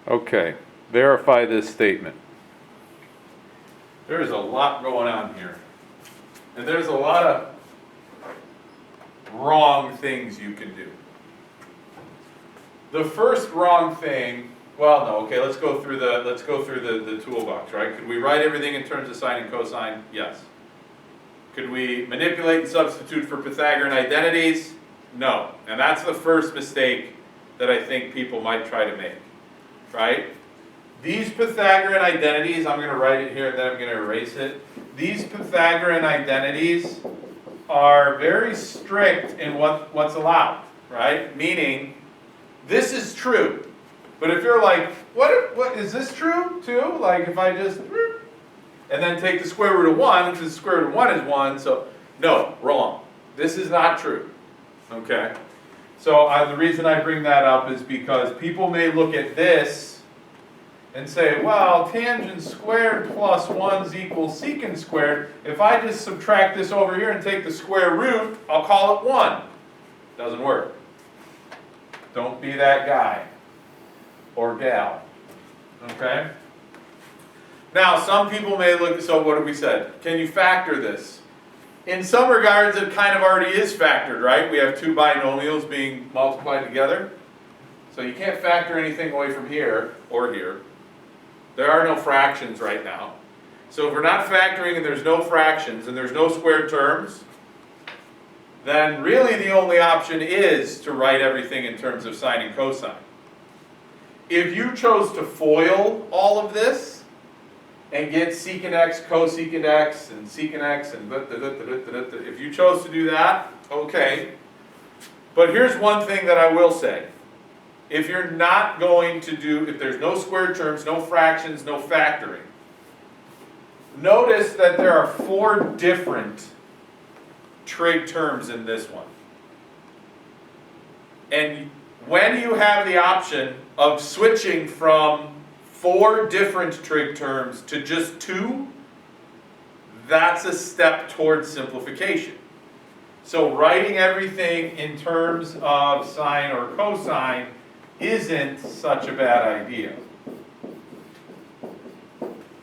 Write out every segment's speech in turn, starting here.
Okay, verify this statement. There's a lot going on here. And there's a lot of wrong things you can do. The first wrong thing, well, no, okay, let's go through the toolbox, right? Could we write everything in terms of sine and cosine? Yes. Could we manipulate and substitute for Pythagorean identities? No. And that's the first mistake that I think people might try to make, right? These Pythagorean identities, I'm going to write it here and then I'm going to erase it. These Pythagorean identities are very strict in what's allowed, right? Meaning, this is true. But if you're like, what is this true too? Like if I just, and then take the square root of 1, because the square root of 1 is 1, so no, wrong. This is not true, okay? So the reason I bring that up is because people may look at this and say, well, tangent squared plus 1 equals secant squared. If I just subtract this over here and take the square root, I'll call it 1. Doesn't work. Don't be that guy or gal, okay? Now, some people may look, so what have we said? Can you factor this? In some regards, it kind of already is factored, right? We have two binomials being multiplied together. So you can't factor anything away from here or here. There are no fractions right now. So if we're not factoring and there's no fractions and there's no squared terms, then really the only option is to write everything in terms of sine and cosine. If you chose to FOIL all of this and get secant x, cosecant x, and secant x, and if you chose to do that, okay. But here's one thing that I will say. If you're not going to do, if there's no squared terms, no fractions, no factoring, notice that there are 4 different trig terms in this one. And when you have the option of switching from 4 different trig terms to just 2, that's a step towards simplification. So writing everything in terms of sine or cosine isn't such a bad idea.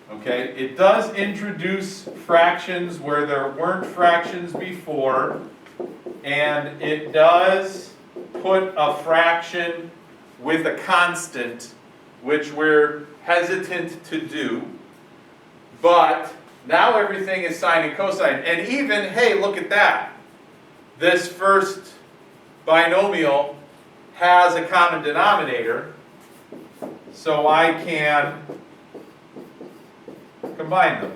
Okay, it does introduce fractions where there weren't fractions before, and it does put a fraction with a constant, which we're hesitant to do, but now everything is sine and cosine. And even, hey, look at that. This first binomial has a common denominator, so I can combine those.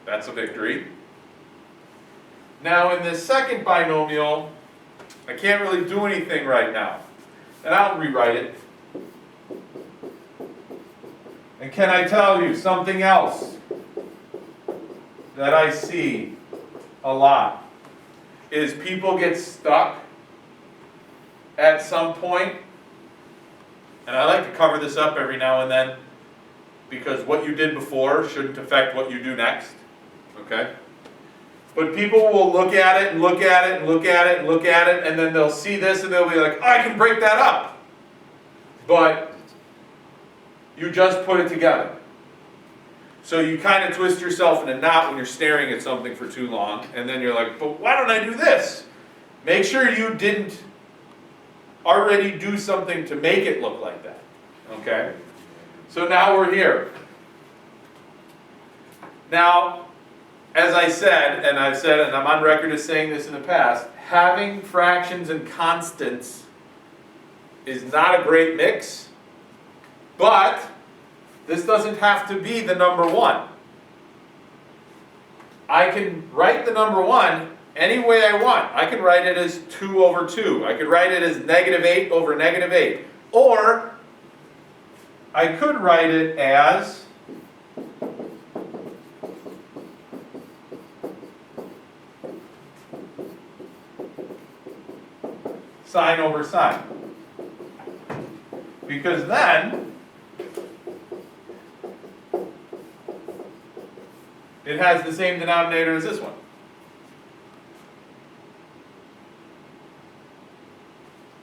That's a victory. Now in this second binomial, I can't really do anything right now. And I'll rewrite it. And can I tell you something else that I see a lot is people get stuck at some point, and I like to cover this up every now and then because what you did before shouldn't affect what you do next, okay? But people will look at it and look at it and look at it and look at it, and then they'll see this and they'll be like, oh, I can break that up. But you just put it together. So you kind of twist yourself in a knot when you're staring at something for too long, and then you're like, but why don't I do this? Make sure you didn't already do something to make it look like that, okay? So now we're here. Now, as I said, and I've said, and I'm on record as saying this in the past, having fractions and constants is not a great mix, but this doesn't have to be the number 1. I can write the number 1 any way I want. I can write it as 2 over 2. I could write it as -8 over -8. Or I could write it as sine over sine. Because then it has the same denominator as this one.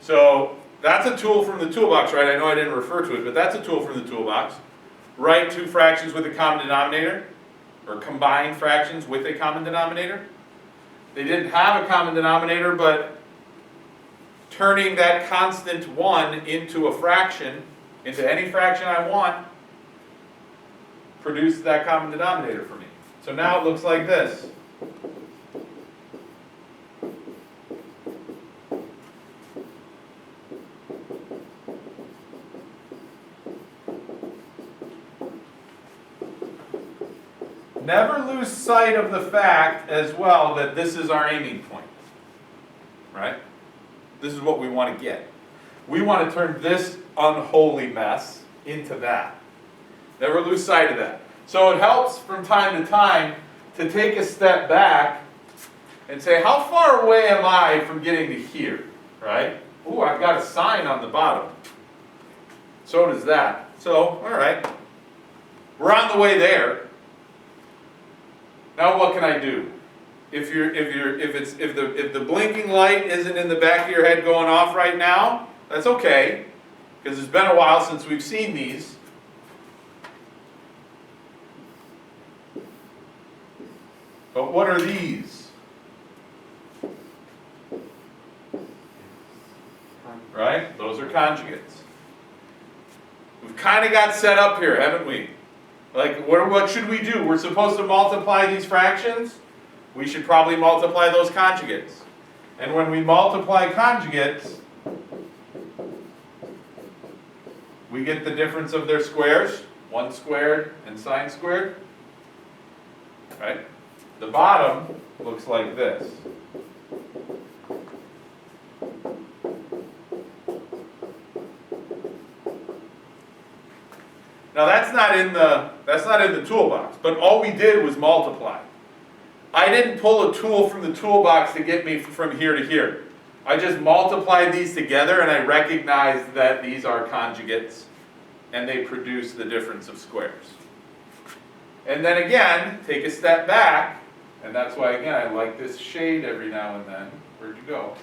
So That's a tool from the toolbox, right? I know I didn't refer to it, but that's a tool from the toolbox. Write two fractions with a common denominator, or combine fractions with a common denominator. They didn't have a common denominator, but turning that constant 1 into a fraction, into any fraction I want, produced that common denominator for me. So now it looks like this. Never lose sight of the fact as well that this is our aiming point, right? This is what we want to get. We want to turn this unholy mess into that. Never lose sight of that. So it helps from time to time to take a step back and say, how far away am I from getting to here, right? Ooh, I've got a sign on the bottom. So does that. So, all right, we're on the way there. Now what can I do? If the blinking light isn't in the back of your head going off right now, that's okay, because it's been a while since we've seen these. But what are these? Right? Those are conjugates. We've kind of got set up here, haven't we? Like, what should we do? We're supposed to multiply these fractions. We should probably multiply those conjugates. And when we multiply conjugates, we get the difference of their squares, 1 squared and sine squared. Right? The bottom looks like this. Now that's not in the toolbox, but all we did was multiply. I didn't pull a tool from the toolbox to get me from here to here. I just multiplied these together and I recognized that these are conjugates and they produce the difference of squares. And then again, take a step back, and that's why again I like this shade every now and then. Where'd you go?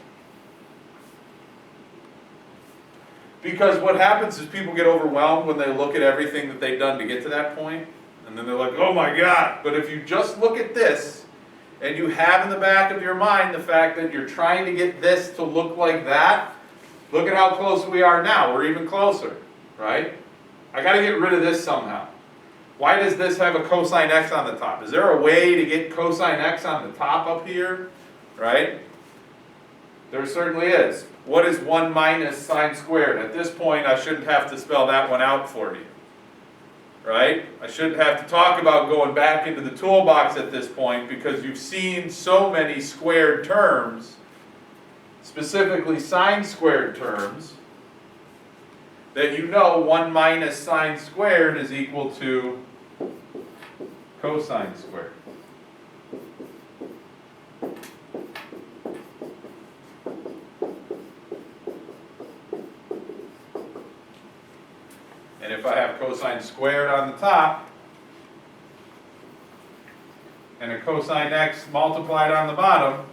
Because what happens is people get overwhelmed when they look at everything that they've done to get to that point, and then they're like, oh my God. But if you just look at this, and you have in the back of your mind the fact that you're trying to get this to look like that, look at how close we are now. We're even closer, right? I got to get rid of this somehow. Why does this have a cosine x on the top? Is there a way to get cosine x on the top up here, right? There certainly is. What is 1 minus sine squared? At this point, I shouldn't have to spell that one out for you, right? I shouldn't have to talk about going back into the toolbox at this point because you've seen so many squared terms, specifically sine squared terms, that you know 1 minus sine squared is equal to cosine squared. And if I have cosine squared on the top, and a cosine x multiplied on the bottom,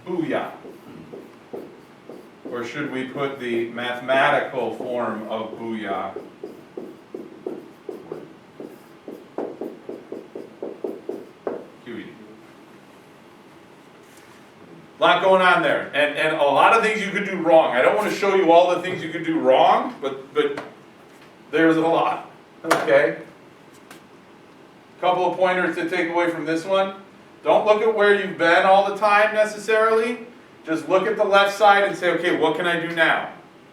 booyah. Or should we put the mathematical form of booyah? QED. A lot going on there, and a lot of things you could do wrong. I don't want to show you all the things you could do wrong, but there's a lot, okay? Couple of pointers to take away from this one. Don't look at where you've been all the time necessarily. Just look at the left side and say, okay, what can I do now?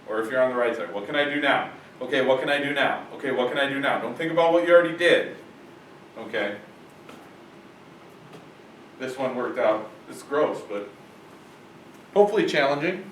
Or if you're on the right side, what can I do now? Okay, what can I do now? Okay, what can I do now? Don't think about what you already did. Okay? This one worked out. It's gross, but hopefully challenging.